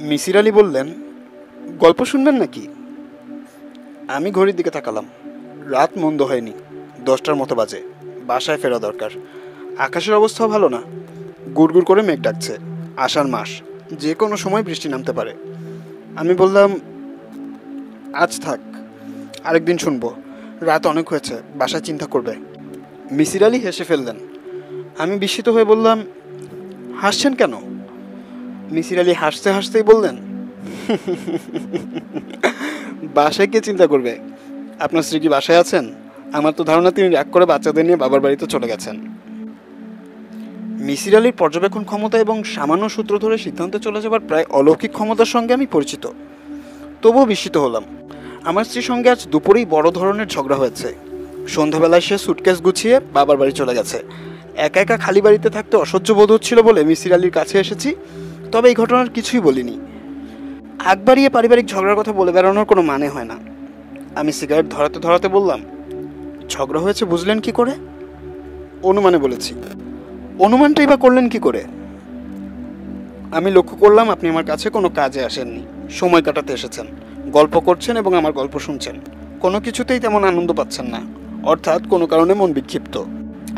মিসির আলি বললেন, গল্প শুনবেন নাকি? আমি ঘড়ির দিকে তাকালাম। রাত মন্দ হয়নি, 10টার মতো বাজে। বাসায় ফেরা দরকার। আকাশের অবস্থাও ভালো না, গুড়গুড় করে মেঘ ডাকছে। আষাঢ় মাস, যে কোনো সময় বৃষ্টি নামতে পারে। আমি বললাম, আজ থাক, আরেকদিন শুনবো। রাত অনেক হয়েছে, বাসায় চিন্তা করবে। মিসির আলি হেসে ফেললেন। আমি বিস্মিত হয়ে বললাম, হাসছেন কেন? মিসির আলি হাসতে হাসতেই বললেন, বাসায় কে চিন্তা করবে? আপনার স্ত্রী কি বাসায় আছেন? আমার তো ধারণা তিনি রাগ করে বাচ্চাদের নিয়ে বাবার বাড়িতে চলে গেছেন। মিসির আলির পর্যবেক্ষণ ক্ষমতা এবং সামান্য সূত্র ধরে সিদ্ধান্তে চলে যাবার প্রায় অলৌকিক ক্ষমতার সঙ্গে আমি পরিচিত। তবুও বিস্মিত হলাম। আমার স্ত্রীর সঙ্গে আজ দুপুরেই বড় ধরনের ঝগড়া হয়েছে। সন্ধ্যাবেলায় সে সুটকেস গুছিয়ে বাবার বাড়ি চলে গেছে। একা একা খালি বাড়িতে থাকতে অসহ্য বোধ হচ্ছিল বলে মিসির আলির কাছে এসেছি। তবে এই ঘটনার কিছুই বলিনি। আগ বাড়িয়ে পারিবারিক ঝগড়ার কথা বলে বেড়ানোর কোনো মানে হয় না। আমি সিগারেট ধরাতে ধরাতে বললাম, ঝগড়া হয়েছে বুঝলেন কি করে? অনুমানে বলেছি। অনুমানটাই বা করলেন কি করে? আমি লক্ষ্য করলাম আপনি আমার কাছে কোনো কাজে আসেননি, সময় কাটাতে এসেছেন। গল্প করছেন এবং আমার গল্প শুনছেন। কোনো কিছুতেই তেমন আনন্দ পাচ্ছেন না, অর্থাৎ কোনো কারণে মন বিক্ষিপ্ত।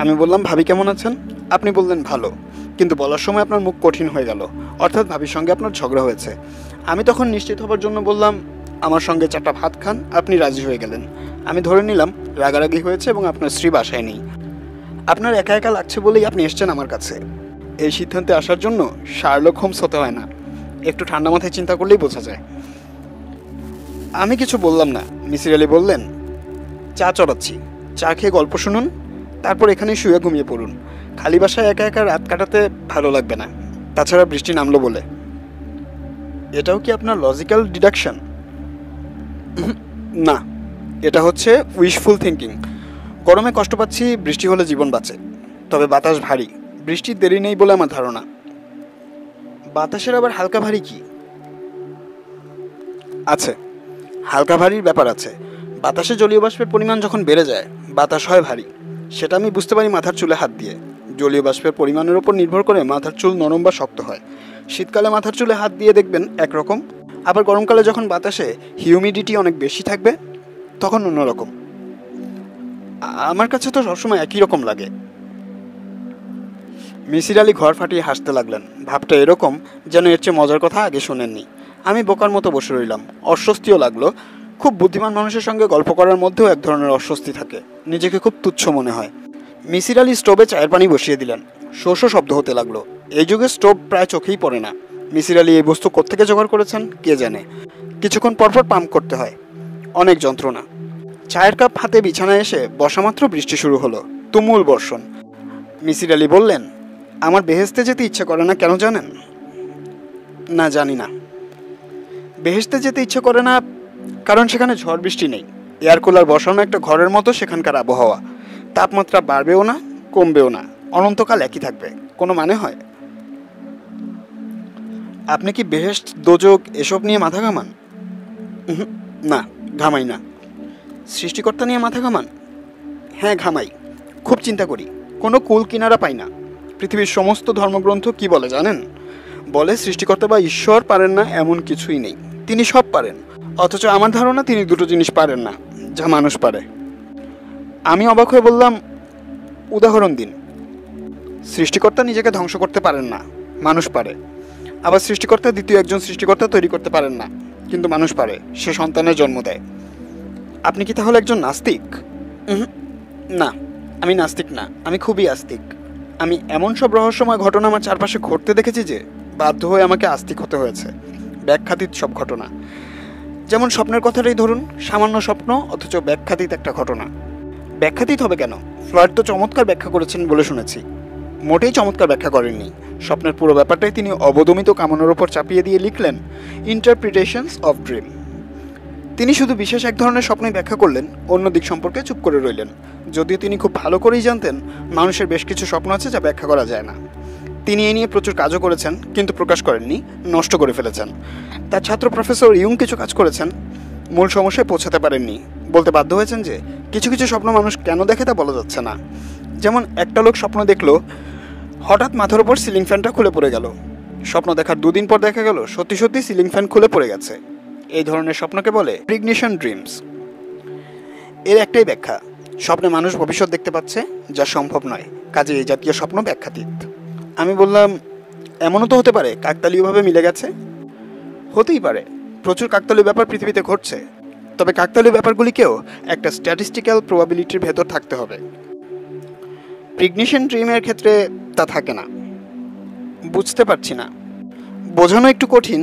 আমি বললাম, ভাবি কেমন আছেন? আপনি বললেন ভালো, কিন্তু বলার সময় আপনার মুখ কঠিন হয়ে গেল, অর্থাৎ ভাবির সঙ্গে আপনার ঝগড়া হয়েছে। আমি তখন নিশ্চিত হবার জন্য বললাম, আমার সঙ্গে 4টা ভাত খান। আপনি রাজি হয়ে গেলেন। আমি ধরে নিলাম রাগারাগি হয়েছে এবং আপনার স্ত্রী বাসায় নেই। আপনার একা একা লাগছে বলেই আপনি এসছেন আমার কাছে। এই সিদ্ধান্তে আসার জন্য শার্লক হোমস হতে হয় না, একটু ঠান্ডা মাথায় চিন্তা করলেই বোঝা যায়। আমি কিছু বললাম না। মিসির আলি বললেন, চা চড়াচ্ছি, চা খেয়ে গল্প শুনুন, তারপর এখানেই শুয়ে ঘুমিয়ে পড়ুন। খালি বাসায় একা একা রাত কাটাতে ভালো লাগবে না, তাছাড়া বৃষ্টি নামলো বলে। এটাও কি আপনার লজিক্যাল ডিডাকশন? না, এটা হচ্ছে উইশফুল থিঙ্কিং। গরমে কষ্ট পাচ্ছি, বৃষ্টি হলে জীবন বাঁচে। তবে বাতাস ভারী, বৃষ্টির দেরি নেই বলে আমার ধারণা। বাতাসের আবার হালকা ভারী কি আছে? হালকা ভারীর ব্যাপার আছে। বাতাসে জলীয় বাষ্পের পরিমাণ যখন বেড়ে যায়, বাতাস হয় ভারী। সেটা আমি বুঝতে পারি মাথার চুলে হাত দিয়ে। জলীয় বাষ্পের পরিমাণের উপর নির্ভর করে মাথার চুল নরম বা শক্ত হয়। শীতকালে মাথার চুলে হাত দিয়ে দেখবেন একরকম, আবার গরমকালে যখন বাতাসে হিউমিডিটি অনেক বেশি থাকবে তখন অন্যরকম। আমার কাছে তো সবসময় একই রকম লাগে। মিসির আলি ঘর ফাটিয়ে হাসতে লাগলেন। ভাবটা এরকম যেন এর চেয়ে মজার কথা আগে শোনেননি। আমি বোকার মতো বসে রইলাম। অস্বস্তিও লাগলো। খুব বুদ্ধিমান মানুষের সঙ্গে গল্প করার মধ্যেও এক ধরনের অস্বস্তি থাকে, নিজেকে খুব তুচ্ছ মনে হয়। মিসির আলি স্টোভে চায়ের পানি বসিয়ে দিলেন। শো শো শব্দ হতে লাগলো। এই যুগে স্টোভ প্রায় চোখেই পড়ে না। মিসির আলি এই বস্তু কোত্থেকে জোগাড় করেছেন কে জানে। কিছুক্ষণ পরপর পাম্প করতে হয়, অনেক যন্ত্রণা। চায়ের কাপ হাতে বিছানায় এসে বসামাত্র বৃষ্টি শুরু হলো, তুমুল বর্ষণ। মিসির আলি বললেন, আমার বেহেশতে যেতে ইচ্ছে করে না, কেন জানেন? না, জানি না। বেহেশতে যেতে ইচ্ছে করে না কারণ সেখানে ঝড় বৃষ্টি নেই। এয়ার কুলার বসানো একটা ঘরের মতো সেখানকার আবহাওয়া। তাপমাত্রা বাড়বেও না, কমবেও না, অনন্তকাল একই থাকবে। কোনো মানে হয়? আপনি কি বেহেশত, দোজক এসব নিয়ে মাথা ঘামান? না, ঘামাই না। সৃষ্টিকর্তা নিয়ে মাথা ঘামান? হ্যাঁ, ঘামাই, খুব চিন্তা করি। কোনো কুল কিনারা পাই না। পৃথিবীর সমস্ত ধর্মগ্রন্থ কি বলে জানেন? বলে সৃষ্টিকর্তা বা ঈশ্বর পারেন না এমন কিছুই নেই, তিনি সব পারেন। অথচ আমার ধারণা তিনি দুটো জিনিস পারেন না যা মানুষ পারে। আমি অবাক হয়ে বললাম, উদাহরণ দিন। সৃষ্টিকর্তা নিজেকে ধ্বংস করতে পারেন না, মানুষ পারে। আবার সৃষ্টিকর্তা দ্বিতীয় একজন সৃষ্টিকর্তা তৈরি করতে পারেন না, কিন্তু মানুষ পারে। সে সন্তানের জন্ম দেয়। আপনি কি তাহলে একজন নাস্তিক? না, আমি নাস্তিক না, আমি খুবই আস্তিক। আমি এমন সব রহস্যময় ঘটনা আমার চারপাশে ঘটতে দেখেছি যে বাধ্য হয়ে আমাকে আস্তিক হতে হয়েছে। ব্যাখ্যাতীত সব ঘটনা। যেমন স্বপ্নের কথাটাই ধরুন, সামান্য স্বপ্ন অথচ ব্যাখ্যাতীত একটা ঘটনা। ব্যাখ্যাতীত হবে কেন? ফ্লয়েড তো চমৎকার ব্যাখ্যা করেছেন বলে শুনেছি। মোটেই চমৎকার ব্যাখ্যা করেননি। স্বপ্নের পুরো ব্যাপারটাই তিনি অবদমিত কামনার ওপর চাপিয়ে দিয়ে লিখলেন ইন্টারপ্রিটেশনস অফ ড্রিম। তিনি শুধু বিশেষ এক ধরনের স্বপ্নই ব্যাখ্যা করলেন, অন্য দিক সম্পর্কে চুপ করে রইলেন। যদিও তিনি খুব ভালো করেই জানতেন মানুষের বেশ কিছু স্বপ্ন আছে যা ব্যাখ্যা করা যায় না। তিনি এ নিয়ে প্রচুর কাজও করেছেন, কিন্তু প্রকাশ করেননি, নষ্ট করে ফেলেছেন। তার ছাত্র প্রফেসর ইয়ুং কিছু কাজ করেছেন, মূল সমস্যায় পৌঁছাতে পারেননি। বলতে বাধ্য হয়েছেন যে কিছু কিছু স্বপ্ন মানুষ কেন দেখে তা বলা যাচ্ছে না। যেমন একটা লোক স্বপ্ন দেখলো হঠাৎ মাথার ওপর সিলিং ফ্যানটা খুলে পড়ে গেল। স্বপ্ন দেখার 2 দিন পর দেখা গেল সত্যি সত্যি সিলিং ফ্যান খুলে পড়ে গেছে। এই ধরনের স্বপ্নকে বলে প্রিগনিশন ড্রিমস। এর একটাই ব্যাখ্যা, স্বপ্নে মানুষ ভবিষ্যৎ দেখতে পাচ্ছে যা সম্ভব নয়, কাজে এই জাতীয় স্বপ্ন ব্যাখ্যাতীত। আমি বললাম, এমনও তো হতে পারে কাকতালীয়ভাবে মিলে গেছে। হতেই পারে, প্রচুর কাকতালীয় ব্যাপার পৃথিবীতে ঘটছে, তবে কাকতালীয় ব্যাপারগুলিকেও একটা স্ট্যাটিস্টিক্যাল প্রবাবিলিটির ভেতর থাকতে হবে। প্রিগনিশন ড্রিমের ক্ষেত্রে তা থাকে না। বুঝতে পারছি না, বোঝানো একটু কঠিন।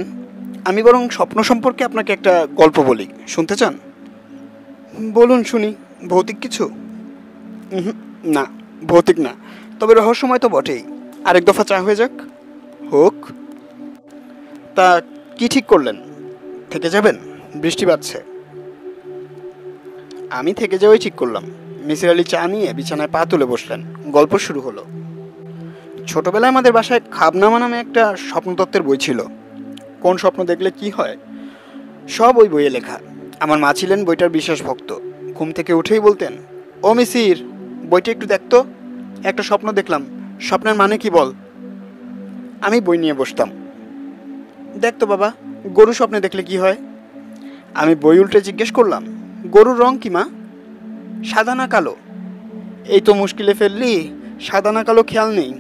আমি বরং স্বপ্ন সম্পর্কে আপনাকে একটা গল্প বলি, শুনতে চান? বলুন শুনি। ভৌতিক কিছু? না, ভৌতিক না, তবে রহস্যময় তো বটেই। আরেক দফা চা হয়ে যাক। হোক। তা কি ঠিক করলেন, থেকে যাবেন? বৃষ্টি বাজছে। আমি থেকে যাওয়াই ঠিক করলাম। মিসির আলি চা নিয়ে বিছানায় পা তুলে বসলেন। গল্প শুরু হলো। ছোটবেলায় আমাদের বাসায় খাবনামা নামে একটা স্বপ্নতত্ত্বের বই ছিল। কোন স্বপ্ন দেখলে কি হয় সব ওই বইয়ে লেখা। আমার মা ছিলেন বইটার বিশেষ ভক্ত। ঘুম থেকে উঠেই বলতেন, ও মিসির, বইটা একটু দেখতো, একটা স্বপ্ন দেখলাম, স্বপ্নের মানে কি বল। আমি বই নিয়ে বসতাম। দেখতো বাবা, গরু স্বপ্নে দেখলে কি হয়। আমি বই উল্টে জিজ্ঞেস করলাম, গরুর রং কি মা? সাদা না কালো? এই তো মুশকিলে ফেললি, সাদা না কালো খেয়াল নেই।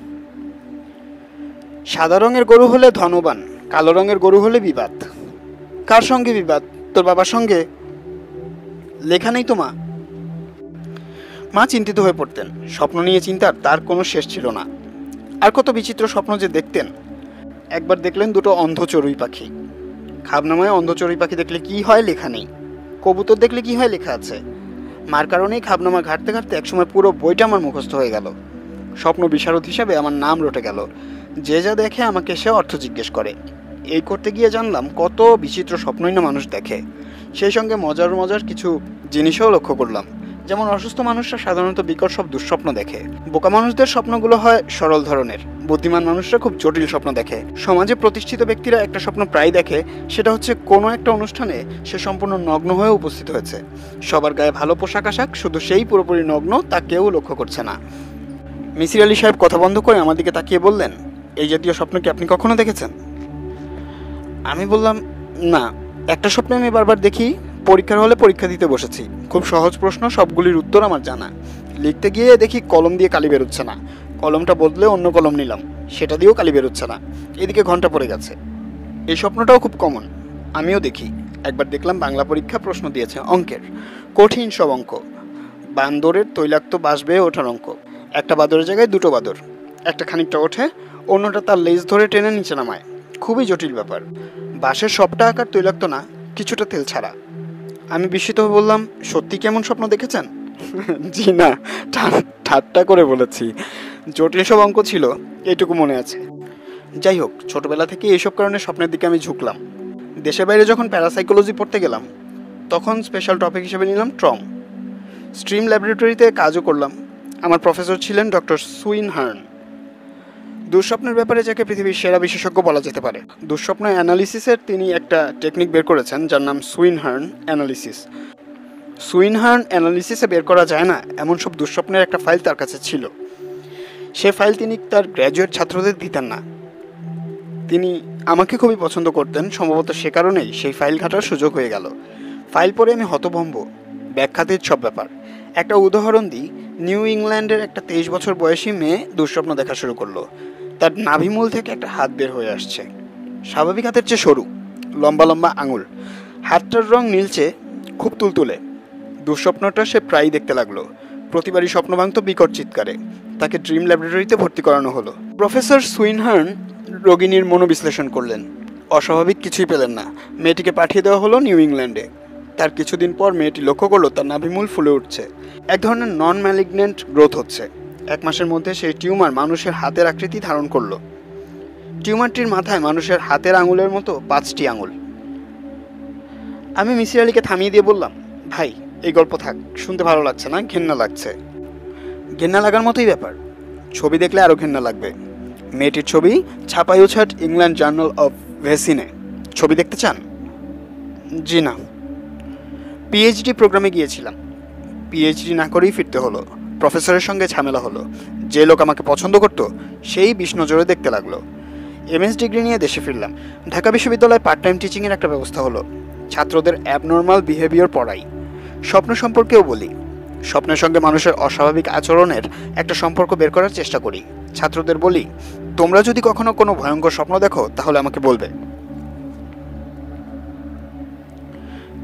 সাদা রঙের গরু হলে ধনবান, কালো রঙের গরু হলে বিবাদ। কার সঙ্গে বিবাদ? তোর বাবার সঙ্গে। লেখা নেই তো মা। মা চিন্তিত হয়ে পড়তেন। স্বপ্ন নিয়ে চিন্তার তার কোনো শেষ ছিল না। আর কত বিচিত্র স্বপ্ন যে দেখতেন। একবার দেখলেন দুটো অন্ধ চড়ুই পাখি। খাবনামায় অন্ধ চড়ুই পাখি দেখলে কি হয় লেখা নেই, কবুতর দেখলে কি হয় লেখা আছে। মার কারণেই খাবনামা ঘাটতে ঘাটতে একসময় পুরো বইটা আমার মুখস্থ হয়ে গেল। স্বপ্ন বিশারদ হিসাবে আমার নাম রটে গেল। যে যা দেখে আমাকে সে অর্থ জিজ্ঞেস করে। এই করতে গিয়ে জানলাম কত বিচিত্র স্বপ্নই না মানুষ দেখে। সেই সঙ্গে মজার মজার কিছু জিনিসও লক্ষ্য করলাম। যেমন অসুস্থ মানুষরা সাধারণত বিকট সব দুঃস্বপ্ন দেখে। বোকা মানুষদের স্বপ্নগুলো হয় সরল ধরনের, বুদ্ধিমান মানুষরা খুব জটিল স্বপ্ন দেখে। সমাজে প্রতিষ্ঠিত ব্যক্তিরা একটা স্বপ্ন প্রায় দেখে, সেটা হচ্ছে কোনো একটা অনুষ্ঠানে সে সম্পূর্ণ নগ্ন হয়ে উপস্থিত হয়েছে। সবার গায়ে ভালো পোশাক আশাক, শুধু সেই পুরোপুরি নগ্ন তা কেউ লক্ষ্য করছে না। মিসির আলি সাহেব কথা বন্ধ করে আমার দিকে তাকিয়ে বললেন, এই জাতীয় স্বপ্ন কি আপনি কখনো দেখেছেন? আমি বললাম, না, একটা স্বপ্ন আমি বারবার দেখি। পরীক্ষার হলে পরীক্ষা দিতে বসেছি, খুব সহজ প্রশ্ন, সবগুলির উত্তর আমার জানা। লিখতে গিয়ে দেখি কলম দিয়ে কালি বেরোচ্ছে না। কলমটা বদলে অন্য কলম নিলাম, সেটা দিয়েও কালি বেরোচ্ছে না। এদিকে ঘন্টা পড়ে গেছে। এই স্বপ্নটাও খুব কমন, আমিও দেখি। একবার দেখলাম বাংলা পরীক্ষা প্রশ্ন দিয়েছে অঙ্কের, কঠিন সব অঙ্ক। বান্দরের তৈলাক্ত বাঁশ বেয়ে ওঠার অঙ্ক। একটা বাদরের জায়গায় দুটো বাদর, একটা খানিকটা ওঠে, অন্যটা তার লেজ ধরে টেনে নিচে নামায়। খুবই জটিল ব্যাপার। বাঁশের সবটা আকার তৈলাক্ত না, কিছুটা তেল ছাড়া। আমি বিস্মিত হয়ে বললাম, সত্যি কেমন স্বপ্ন দেখেছেন? জি না, ঠাট্টা করে বলেছি। জটিল সব অঙ্ক ছিল, এইটুকু মনে আছে। যাই হোক, ছোটবেলা থেকে এইসব কারণে স্বপ্নের দিকে আমি ঝুঁকলাম। দেশের বাইরে যখন প্যারাসাইকোলজি পড়তে গেলাম, তখন স্পেশাল টপিক হিসেবে নিলাম ট্রম। স্ট্রিম ল্যাবরেটরিতে কাজও করলাম। আমার প্রফেসর ছিলেন ডক্টর সুইন হার্ন। দুঃস্বপ্নের ব্যাপারে যাকে পৃথিবীর সেরা বিশেষজ্ঞ বলা যেতে পারে। দুঃস্বপ্ন অ্যানালিসিসের তিনি একটা টেকনিক বের করেছেন যার নাম সুইন হার্ন অ্যানালিসিস। সুইন হার্ন অ্যানালিসিসে বের করা যায় না এমন সব দুঃস্বপ্নের একটা ফাইল তার কাছে ছিল। সে ফাইল তিনি তার গ্র্যাজুয়েট ছাত্রদের দিতেন না। তিনি আমাকে খুবই পছন্দ করতেন, সম্ভবত সে কারণেই সেই ফাইল ঘাটার সুযোগ হয়ে গেল। ফাইল পড়ে আমি হতভম্ব, ব্যাখ্যাতীত সব ব্যাপার। একটা উদাহরণ দিই, নিউ ইংল্যান্ডের একটা 23 বছর বয়সী মেয়ে দুঃস্বপ্ন দেখা শুরু করলো। তার নাভিমূল থেকে একটা হাত বের হয়ে আসছে, স্বাভাবিক হাতের চেয়ে সরু, লম্বা লম্বা আঙুল। হাতটার রং নীলচে, খুব তুলতুলে। দুঃস্বপ্নটা সে প্রায়ই দেখতে লাগলো। প্রতিবারই স্বপ্ন ভাঙত বিকট চিৎকারে। তাকে ড্রিম ল্যাবরেটরিতে ভর্তি করানো হলো। প্রফেসর সুইনহার্ন রোগিনীর মনোবিশ্লেষণ করলেন, অস্বাভাবিক কিছুই পেলেন না। মেয়েটিকে পাঠিয়ে দেওয়া হলো নিউ ইংল্যান্ডে। তার কিছুদিন পর মেয়েটি লক্ষ্য করলো তার নাভিমূল ফুলে উঠছে। এক ধরনের নন ম্যালিগন্যান্ট গ্রোথ হচ্ছে। 1 মাসের মধ্যে সেই টিউমার মানুষের হাতের আকৃতি ধারণ করলো। টিউমারটির মাথায় মানুষের হাতের আঙুলের মতো 5টি আঙুল। আমি মিসির আলিকে থামিয়ে দিয়ে বললাম, ভাই এই গল্প থাক, শুনতে ভালো লাগছে না, ঘেন্না লাগছে। ঘেন্না লাগার মতোই ব্যাপার, ছবি দেখলে আরও ঘেন্না লাগবে। মেয়েটির ছবি ছাপায়ুছাট ইংল্যান্ড জার্নাল অফ ভেসিনে। ছবি দেখতে চান? জি না। পিএইচডি প্রোগ্রামে গিয়েছিলাম, পিএইচডি না করেই ফিরতে হলো। প্রফেসরের সঙ্গে ঝামেলা হলো। যে লোক আমাকে পছন্দ করত সেই বিষ্ণু জোরে দেখতে লাগলো। এমএস ডিগ্রি নিয়ে দেশে ফিরলাম। ঢাকা বিশ্ববিদ্যালয়ে পার্ট টাইম টিচিংয়ের একটা ব্যবস্থা হলো। ছাত্রদের অ্যাবনর্মাল বিহেভিয়ার পড়াই। স্বপ্ন সম্পর্কেও বলি। স্বপ্নের সঙ্গে মানুষের অস্বাভাবিক আচরণের একটা সম্পর্ক বের করার চেষ্টা করি। ছাত্রদের বলি, তোমরা যদি কখনো কোনো ভয়ঙ্কর স্বপ্ন দেখো তাহলে আমাকে বলবে।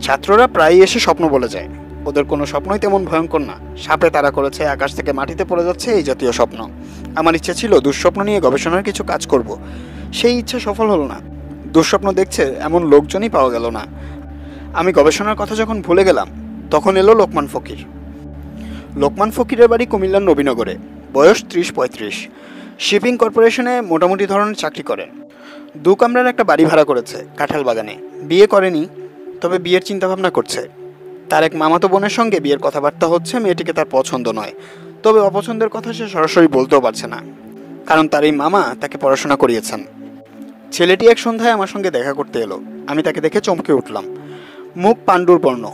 ছাত্ররা প্রায়ই এসে স্বপ্ন বলে যায়। ওদের কোনো স্বপ্নই তেমন ভয়ঙ্কর না। সাপে তাড়া করেছে, আকাশ থেকে মাটিতে পড়ে যাচ্ছে, এই জাতীয় স্বপ্ন। আমার ইচ্ছা ছিল দুঃস্বপ্ন নিয়ে গবেষণার কিছু কাজ করব। সেই ইচ্ছা সফল হলো না। দুঃস্বপ্ন দেখছে এমন লোকজনই পাওয়া গেল না। আমি গবেষণার কথা যখন ভুলে গেলাম তখন এলো লোকমান ফকির। লোকমান ফকিরের বাড়ি কুমিল্লার নবীনগরে। বয়স 30-35। শিপিং কর্পোরেশনে মোটামুটি ধরনের চাকরি করে। 2 কামরার একটা বাড়ি ভাড়া করেছে কাঁঠাল বাগানে। বিয়ে করেনি, তবে বিয়ের চিন্তাভাবনা করছে। তার এক মামাতো বোনের সঙ্গে বিয়ের কথাবার্তা হচ্ছে। মেয়েটিকে তার পছন্দ নয়, তবে অপছন্দের কথা সে সরাসরি বলতেও পারছে না, কারণ তার এই মামা তাকে পড়াশোনা করিয়েছেন। ছেলেটি এক সন্ধ্যায় আমার সঙ্গে দেখা করতে এলো। আমি তাকে দেখে চমকে উঠলাম। মুখ পাণ্ডুর বর্ণ,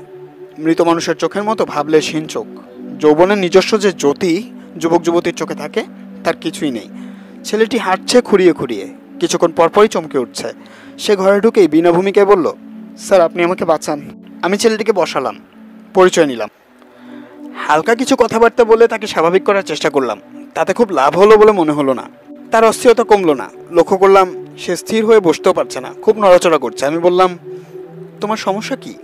মৃত মানুষের চোখের মতো ভাবলে হীন চোখ। যৌবনের নিজস্ব যে জ্যোতি যুবক যুবতীর চোখে থাকে তার কিছুই নেই। ছেলেটি হাঁটছে খুঁড়িয়ে খুঁড়িয়ে, কিছুক্ষণ পরপরই চমকে উঠছে। সে ঘরে ঢুকেই বিনা ভূমিকায় বলল, স্যার আপনি আমাকে বাঁচান। আমি ছেলেটিকে বসালাম, পরিচয় নিলাম। হালকা কিছু কথাবার্তা বলে তাকে স্বাভাবিক করার চেষ্টা করলাম। তাতে খুব লাভ হলো বলে মনে হলো না। তার অস্থিরতা কমলো না। লক্ষ্য করলাম সে স্থির হয়ে বসতেও পারছে না, খুব নড়াচড়া করছে। আমি বললাম, তোমার সমস্যা কি?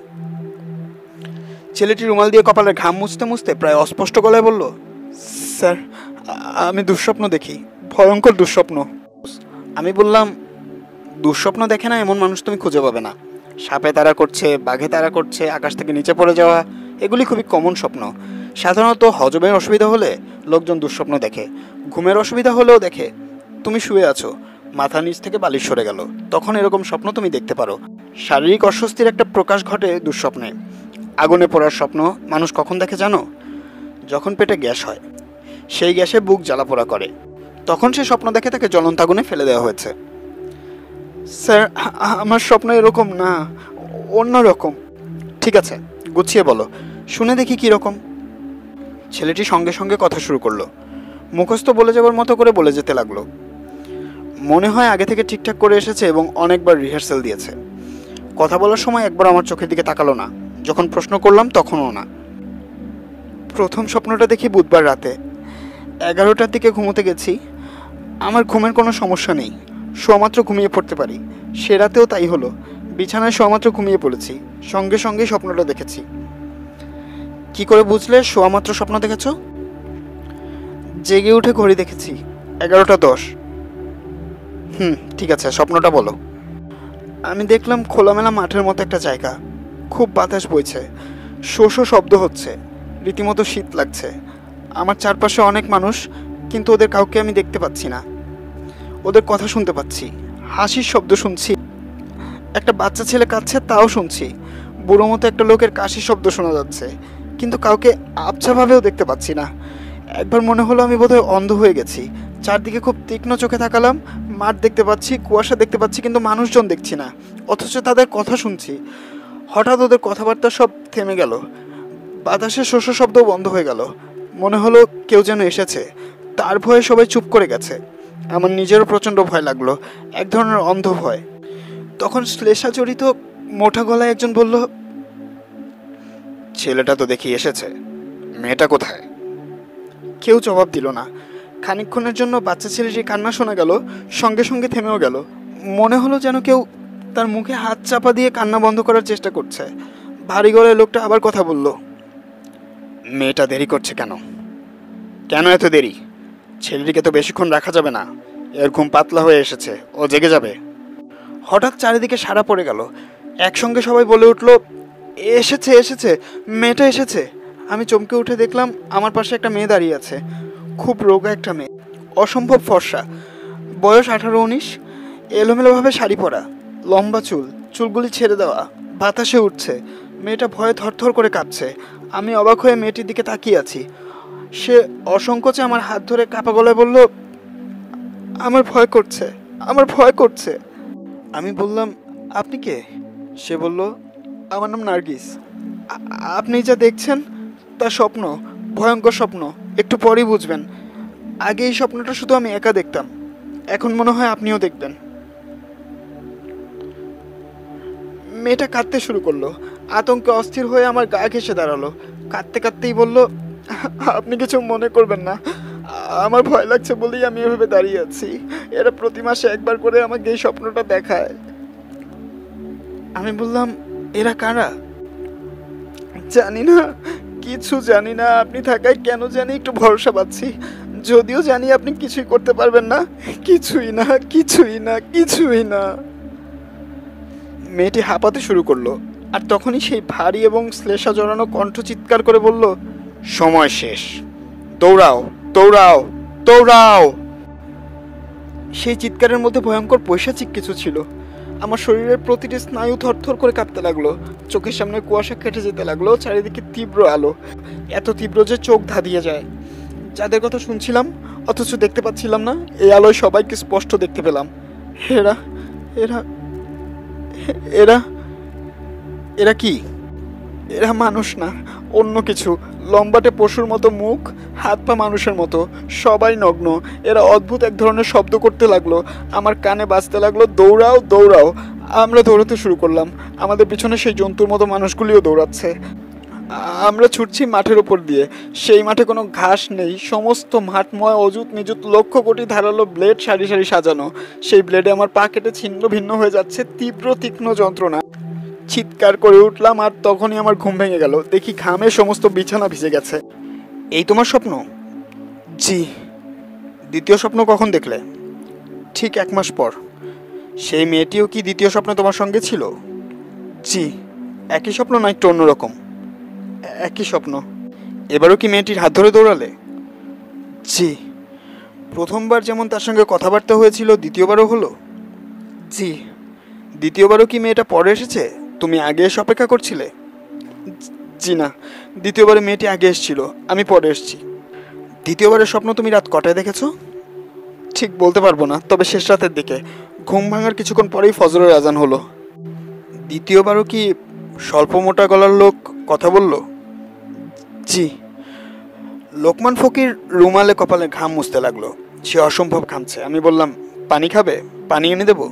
ছেলেটি রুমাল দিয়ে কপালের ঘাম মুছতে মুছতে প্রায় অস্পষ্ট গলায় বলল, স্যার আমি দুঃস্বপ্ন দেখি, ভয়ঙ্কর দুঃস্বপ্ন। আমি বললাম, দুঃস্বপ্ন দেখে না এমন মানুষ তুমি খুঁজে পাবে না। সাপে তাড়া করছে, বাঘে তাড়া করছে, আকাশ থেকে নিচে পড়ে যাওয়া, এগুলি খুবই কমন স্বপ্ন। সাধারণত হজমের অসুবিধা হলে লোকজন দুঃস্বপ্ন দেখে, ঘুমের অসুবিধা হলেও দেখে। তুমি শুয়ে আছো, মাথা নিচ থেকে বালিশ সরে গেল, তখন এরকম স্বপ্ন তুমি দেখতে পারো। শারীরিক অস্বস্তির একটা প্রকাশ ঘটে দুঃস্বপ্নে। আগুনে পোড়ার স্বপ্ন মানুষ কখন দেখে জানো? যখন পেটে গ্যাস হয়, সেই গ্যাসে বুক জ্বালাপোড়া করে, তখন সে স্বপ্ন দেখে তাকে জ্বলন্ত আগুনে ফেলে দেওয়া হয়েছে। স্যার আমার স্বপ্ন এরকম না, অন্যরকম। ঠিক আছে, গুছিয়ে বলো, শুনে দেখি কী রকম। ছেলেটি সঙ্গে সঙ্গে কথা শুরু করলো। মুখস্থ বলে যাবার মতো করে বলে যেতে লাগলো। মনে হয় আগে থেকে ঠিকঠাক করে এসেছে এবং অনেকবার রিহার্সাল দিয়েছে। কথা বলার সময় একবার আমার চোখের দিকে তাকালো না, যখন প্রশ্ন করলাম তখনও না। প্রথম স্বপ্নটা দেখি বুধবার রাতে 11টার দিকে ঘুমোতে গেছি। আমার ঘুমের কোনো সমস্যা নেই, শোয়ামাত্র ঘুমিয়ে পড়তে পারি। সে রাতেও তাই হলো। বিছানায় শোয়ামাত্র ঘুমিয়ে পড়েছি, সঙ্গে সঙ্গেই স্বপ্নটা দেখেছি। কি করে বুঝলে শোয়ামাত্র স্বপ্ন দেখেছ? জেগে উঠে ঘড়ি দেখেছি, 11টা 10। ঠিক আছে, স্বপ্নটা বলো। আমি দেখলাম খোলামেলা মাঠের মতো একটা জায়গা, খুব বাতাস বইছে, শো শো শব্দ হচ্ছে, রীতিমতো শীত লাগছে। আমার চারপাশে অনেক মানুষ, কিন্তু ওদের কাউকে আমি দেখতে পাচ্ছি না। ওদের কথা শুনতে পাচ্ছি, হাসির শব্দ শুনছি, একটা বাচ্চা ছেলে কাঁদছে তাও শুনছি, বুড়ো মতো একটা লোকের কাশির শব্দ শোনা যাচ্ছে, কিন্তু কাউকে আবছাভাবেও দেখতে পাচ্ছি না। একবার মনে হলো আমি বোধহয় অন্ধ হয়ে গেছি। চারদিকে খুব তীক্ষ্ণ চোখে তাকালাম, মাঠ দেখতে পাচ্ছি, কুয়াশা দেখতে পাচ্ছি, কিন্তু মানুষজন দেখছি না, অথচ তাদের কথা শুনছি। হঠাৎ ওদের কথাবার্তা সব থেমে গেল, বাতাসের শোষ শব্দও বন্ধ হয়ে গেল। মনে হলো কেউ যেন এসেছে, তার ভয়ে সবাই চুপ করে গেছে। আমার নিজেরও প্রচণ্ড ভয় লাগলো, এক ধরনের অন্ধ ভয়। তখন শ্লেষাজড়িত মোটা গলায় একজন বলল, ছেলেটা তো দেখি এসেছে, মেয়েটা কোথায়? কেউ জবাব দিল না। খানিকক্ষণের জন্য বাচ্চা ছেলেটির কান্না শোনা গেল, সঙ্গে সঙ্গে থেমেও গেল। মনে হলো যেন কেউ তার মুখে হাত চাপা দিয়ে কান্না বন্ধ করার চেষ্টা করছে। ভারী গলায় লোকটা আবার কথা বলল, মেয়েটা দেরি করছে কেন? কেন এত দেরি? ছেলেটিকে তো বেশিক্ষণ রাখা যাবে না, এর ঘুম পাতলা হয়ে এসেছে, ও জেগে যাবে। হঠাৎ চারিদিকে সাড়া পড়ে গেল। একসঙ্গে সবাই বলে উঠল, এসেছে এসেছে, মেয়েটা এসেছে। আমি চমকে উঠে দেখলাম আমার পাশে একটা মেয়ে দাঁড়িয়ে আছে, খুব রোগা একটা মেয়ে, অসম্ভব ফর্সা, বয়স 18-19, এলোমেলোভাবে শাড়ি পরা, লম্বা চুল, চুলগুলি ছেড়ে দেওয়া, বাতাসে উঠছে। মেয়েটা ভয়ে থরথর করে কাঁপছে। আমি অবাক হয়ে মেয়েটির দিকে তাকিয়ে আছি। সে অসংকোচে আমার হাত ধরে কাঁপা গলায় বলল, আমার ভয় করছে, আমার ভয় করছে। আমি বললাম, আপনি কে? সে বলল, আমার নাম নার্গিস। আপনি যা দেখছেন তা স্বপ্ন, ভয়ঙ্কর স্বপ্ন, একটু পরেই বুঝবেন। আগে এই স্বপ্নটা শুধু আমি একা দেখতাম, এখন মনে হয় আপনিও দেখবেন। মেয়েটা কাঁদতে শুরু করলো। আতঙ্কে অস্থির হয়ে আমার গা ঘেঁষে দাঁড়ালো। কাঁদতে কাঁদতেই বলল, আপনি কিছু মনে করবেন না, আমার ভয় লাগছে বলেই আমি এভাবে দাঁড়িয়ে আছি। এরা প্রতি মাসে একবার করে আমাকে এই স্বপ্নটা দেখায়। আমি বললাম, এরা কারা? জানি না, কিছু জানি না। আপনি থাকায় কেন জানি একটু ভরসা পাচ্ছি, যদিও জানি আপনি কিছুই করতে পারবেন না। কিছুই না, কিছুই না, কিছুই না। মেয়েটি হাঁপাতে শুরু করলো, আর তখনই সেই ভারী এবং শ্লেষা জড়ানো কণ্ঠ চিৎকার করে বলল, সময় শেষ, দৌড়াও, দৌড়াও, দৌড়াও। সেই চিৎকারের মধ্যে ভয়ঙ্কর পৈশাচিক কিছু ছিল। আমার শরীরের প্রতিটি স্নায়ু থরথর করে কাঁপতে লাগলো। চোখের সামনে কুয়াশা কেটে যেতে লাগলো। চারিদিকে তীব্র আলো, এত তীব্র যে চোখ ধাঁধিয়ে যায়। যাদের কথা শুনছিলাম অথচ দেখতে পাচ্ছিলাম না, এই আলোয় সবাইকে স্পষ্ট দেখতে পেলাম। এরা এরা এরা এরা কি? এরা মানুষ না, অন্য কিছু। লম্বাটে পশুর মতো মুখ, হাত পা মানুষের মতো, সবাই নগ্ন। এরা অদ্ভুত এক ধরনের শব্দ করতে লাগলো। আমার কানে বাজতে লাগলো, দৌড়াও, দৌড়াও। আমরা দৌড়াতে শুরু করলাম। আমাদের পিছনে সেই জন্তুর মতো মানুষগুলিও দৌড়াচ্ছে। আমরা ছুটছি মাঠের উপর দিয়ে। সেই মাঠে কোনো ঘাস নেই। সমস্ত মাঠময় অযুত নিযুত লক্ষ কোটি ধারালো ব্লেড সারি সারি সাজানো। সেই ব্লেডে আমার পা কেটে ছিন্ন ভিন্ন হয়ে যাচ্ছে। তীব্র তীক্ষ্ণ যন্ত্রণা। চিৎকার করে উঠলাম, আর তখনই আমার ঘুম ভেঙে গেল। দেখি ঘামে সমস্ত বিছানা ভিজে গেছে। এই তোমার স্বপ্ন? জি। দ্বিতীয় স্বপ্ন কখন দেখলে? ঠিক 1 মাস পর। সেই মেয়েটিও কি দ্বিতীয় স্বপ্নে তোমার সঙ্গে ছিল? জি। একই স্বপ্ন না একটু অন্যরকম? একই স্বপ্ন। এবারও কি মেয়েটির হাত ধরে দৌড়ালে? জি। প্রথমবার যেমন তার সঙ্গে কথাবার্তা হয়েছিল, দ্বিতীয়বারও হলো? জি। দ্বিতীয়বারও কি মেয়েটা পরে এসেছে? তুমি আগে এসে অপেক্ষা করছিলে? জি না, দ্বিতীয়বারে মেয়েটি আগে এসেছিল, আমি পরে এসেছি। দ্বিতীয়বারের স্বপ্ন তুমি রাত কটায় দেখেছো? ঠিক বলতে পারবো না, তবে শেষ রাতের দিকে। ঘুম ভাঙার কিছুক্ষণ পরেই ফজরের আজান হলো। দ্বিতীয়বারও কি স্বল্প মোটা গলার লোক কথা বলল? জি। লোকমান ফকির রুমালে কপালে ঘাম মুছতে লাগলো। সে অসম্ভব ঘামছে। আমি বললাম, পানি খাবে? পানি এনে দেবো?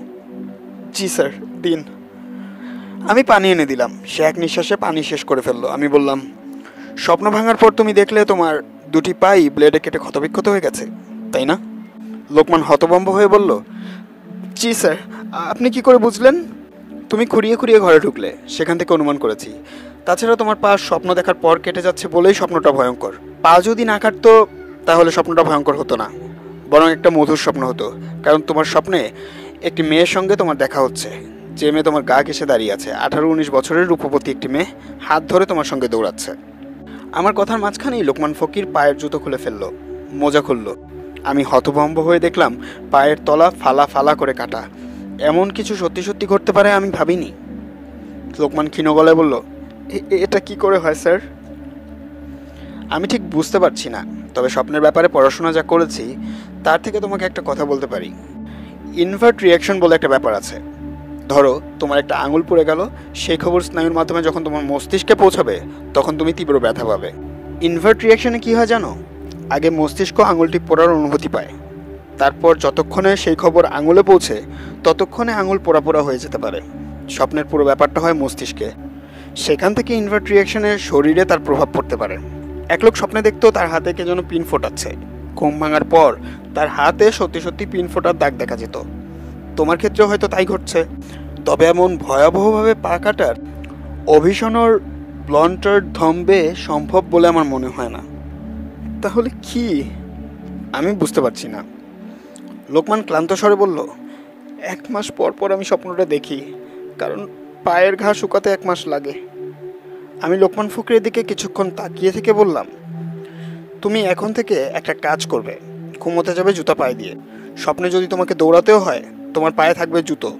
জি স্যার, দিন। আমি পানি এনে দিলাম। সে এক নিঃশ্বাসে পানি শেষ করে ফেললো। আমি বললাম, স্বপ্ন ভাঙার পর তুমি দেখলে তোমার দুটি পাই ব্লেডে কেটে ক্ষতবিক্ষত হয়ে গেছে, তাই না? লোকমান হতভম্ব হয়ে বলল, জি স্যার। আপনি কি করে বুঝলেন? তুমি খুঁড়িয়ে খুঁড়িয়ে ঘরে ঢুকলে, সেখান থেকে অনুমান করেছি। তাছাড়া তোমার পা স্বপ্ন দেখার পর কেটে যাচ্ছে বলেই স্বপ্নটা ভয়ঙ্কর। পা যদি না কাটতো তাহলে স্বপ্নটা ভয়ঙ্কর হতো না, বরং একটা মধুর স্বপ্ন হতো। কারণ তোমার স্বপ্নে একটি মেয়ের সঙ্গে তোমার দেখা হচ্ছে, যে মেয়ে তোমার গা ঘেঁষে দাঁড়িয়ে আছে। 18-19 বছরের রূপবতী একটি মেয়ে হাত ধরে তোমার সঙ্গে দৌড়াচ্ছে। আমার কথার মাঝখানেই লোকমান ফকির পায়ের জুতো খুলে ফেললো, মোজা খুললো। আমি হতভম্ব হয়ে দেখলাম পায়ের তলা ফালা ফালা করে কাটা। এমন কিছু সত্যি সত্যি ঘটতে পারে আমি ভাবিনি। লোকমান ক্ষীণ গলায় বলল, এটা কি করে হয় স্যার? আমি ঠিক বুঝতে পারছি না, তবে স্বপ্নের ব্যাপারে পড়াশোনা যা করেছি তার থেকে তোমাকে একটা কথা বলতে পারি। ইনভার্ট রিয়াকশন বলে একটা ব্যাপার আছে। ধরো তোমার একটা আঙুল পড়ে গেল, সেই খবর স্নায়ুর মাধ্যমে যখন তোমার মস্তিষ্কে পৌঁছাবে তখন তুমি তীব্র ব্যথা পাবে। ইনভার্ট রিয়াকশনে কী হয় জানো? আগে মস্তিষ্ক আঙুলটি পোড়ার অনুভূতি পায়, তারপর যতক্ষণে সেই খবর আঙুলে পৌঁছে ততক্ষণে আঙুল পোড়া পোড়া হয়ে যেতে পারে। স্বপ্নের পুরো ব্যাপারটা হয় মস্তিষ্কে। সেখান থেকে ইনভার্ট রিয়াকশনে শরীরে তার প্রভাব পড়তে পারে। এক লোক স্বপ্নে দেখতো তার হাতে কে যেন পিন ফোটাচ্ছে। ঘুম ভাঙার পর তার হাতে সত্যি সত্যি পিন ফোটার দাগ দেখা যেত। তোমার ক্ষেত্রে হয়তো তাই ঘটছে। তবে এমন ভয়াবহভাবে পা কাটার অভিশনর ব্লন্টার ধম্বে সম্ভব বলে আমার মনে হয় না। তাহলে কি? আমি বুঝতে পারছি না। লোকমান ক্লান্ত স্বরে বলল, 1 মাস পর পর আমি স্বপ্নটা দেখি, কারণ পায়ের ঘা শুকাতে 1 মাস লাগে। আমি লোকমান ফকিরের দিকে কিছুক্ষণ তাকিয়ে থেকে বললাম, তুমি এখন থেকে একটা কাজ করবে, ঘুমোতে যাবে জুতা পায়ে দিয়ে। স্বপ্নে যদি তোমাকে দৌড়াতেও হয় তোমার পায়ে থাকবে জুতো,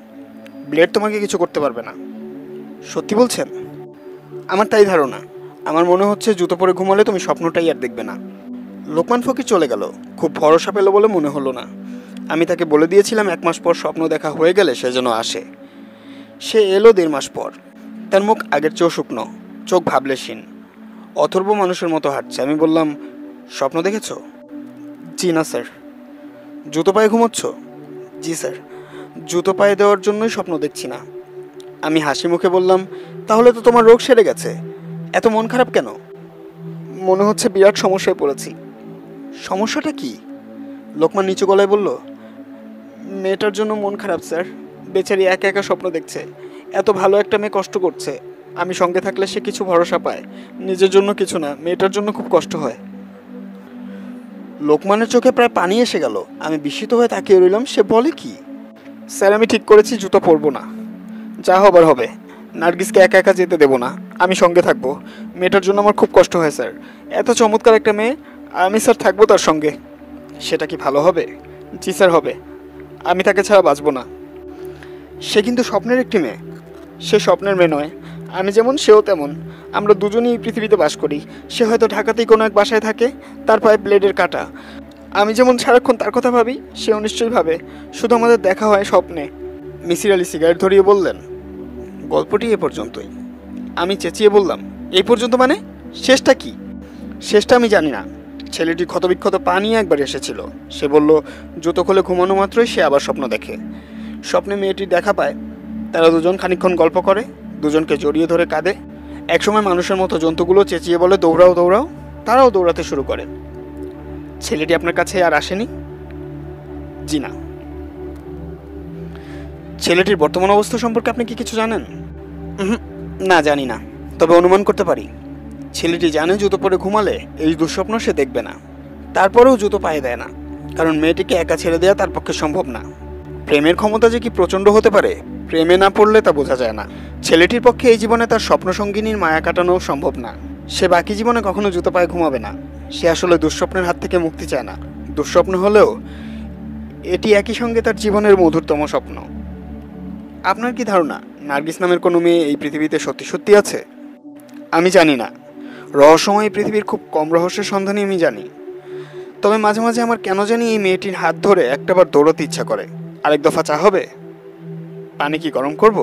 ব্লেড তোমাকে কিছু করতে পারবে না। সত্যি বলছেন? আমার তাই ধারণা। আমার মনে হচ্ছে জুতো পরে ঘুমালে তুমি স্বপ্নটাই আর দেখবে না। লোকমান ফকির চলে গেল। খুব ভরসা পেল বলে মনে হলো না। আমি তাকে বলে দিয়েছিলাম 1 মাস পর স্বপ্ন দেখা হয়ে গেলে সে যেন আসে। সে এলো 1.5 মাস পর। তার মুখ আগের চেয়েও শুকনো, চোখ ভাবলেশীন, অথর্ব মানুষের মতো হাঁটছে। আমি বললাম, স্বপ্ন দেখেছ? জি না স্যার। জুতো পায়ে ঘুমোচ্ছ? জি স্যার। জুতো পায়ে দেওয়ার জন্যই স্বপ্ন দেখছি না। আমি হাসি মুখে বললাম, তাহলে তো তোমার রোগ সেরে গেছে, এত মন খারাপ কেন? মনে হচ্ছে বিরাট সমস্যায় পড়েছি। সমস্যাটা কি? লোকমান নিচু গলায় বলল, মেয়েটার জন্য মন খারাপ স্যার। বেচারি একা একা স্বপ্ন দেখছে, এত ভালো একটা মেয়ে কষ্ট করছে। আমি সঙ্গে থাকলে সে কিছু ভরসা পায়, নিজের জন্য কিছু না, মেয়েটার জন্য খুব কষ্ট হয়। লোকমানের চোখে প্রায় পানি এসে গেল। আমি বিস্মিত হয়ে তাকিয়ে রইলাম। সে বলে কি? স্যার, আমি ঠিক করেছি জুতো পরবো না, যা হবার হবে। নার্গিসকে একা একা যেতে দেবো না, আমি সঙ্গে থাকবো। মেয়েটার জন্য আমার খুব কষ্ট হয় স্যার, এত চমৎকার একটা মেয়ে, আমি স্যার থাকবো তার সঙ্গে। সেটা কি ভালো হবে? জি স্যার, হবে। আমি তাকে ছাড়া বাঁচবো না। সে কিন্তু স্বপ্নের একটি মেয়ে। সে স্বপ্নের মেয়ে নয়, আমি যেমন সেও তেমন। আমরা দুজনেই এই পৃথিবীতে বাস করি। সে হয়তো ঢাকাতেই কোনো এক বাসায় থাকে, তার পায়ে ব্লেডের কাঁটা। আমি যেমন সারাক্ষণ তার কথা ভাবি, সেও নিশ্চয়ই ভাবে, শুধু আমাদের দেখা হয় স্বপ্নে। মিসির আলি সিগারেট ধরিয়ে বললেন, গল্পটি এ পর্যন্তই। আমি চেঁচিয়ে বললাম, এই পর্যন্ত মানে? শেষটা কি? শেষটা আমি জানি না। ছেলেটি ক্ষতবিক্ষত পা নিয়ে একবার এসেছিল। সে বলল, জুতো খুলে ঘুমানো মাত্রই সে আবার স্বপ্ন দেখে। স্বপ্নে মেয়েটির দেখা পায়। তারা দুজন খানিকক্ষণ গল্প করে, দুজনকে জড়িয়ে ধরে কাঁদে। একসময় মানুষের মতো জন্তুগুলো চেঁচিয়ে বলে, দৌড়াও দৌড়াও। তারাও দৌড়াতে শুরু করে। ছেলেটি আপনার কাছে আর আসেনি? জি না। ছেলেটির বর্তমান অবস্থা সম্পর্কে আপনি কি কিছু জানেন? না, জানি না, তবে অনুমান করতে পারি। ছেলেটি জানে জুতো পরে ঘুমালে এই দুঃস্বপ্ন সে দেখবে না। তারপরেও জুতো পায়ে দেয় না, কারণ মেয়েটিকে একা ছেড়ে দেওয়া তার পক্ষে সম্ভব না। প্রেমের ক্ষমতা যে কি প্রচণ্ড হতে পারে, প্রেমে না পড়লে তা বোঝা যায় না। ছেলেটির পক্ষে এই জীবনে তার স্বপ্নসঙ্গিনীর মায়া কাটানো সম্ভব না। সে বাকি জীবনে কখনো জুতো পায়ে ঘুমাবে না। সে আসলে দুঃস্বপ্নের হাত থেকে মুক্তি চায় না। দুঃস্বপ্ন হলেও এটি একই সঙ্গে তার জীবনের মধুরতম স্বপ্ন। আপনার কি ধারণা, নার্গিস নামের কোনো মেয়ে এই পৃথিবীতে সত্যি সত্যি আছে? আমি জানি না। রহস্যময় এই পৃথিবীর খুব কম রহস্যের সন্ধানই আমি জানি। তবে মাঝে মাঝে আমার কেন জানি এই মেয়েটির হাত ধরে একটাবার দৌড়তে ইচ্ছা করে। আরেক দফা চা হবে? পানি কি গরম করব?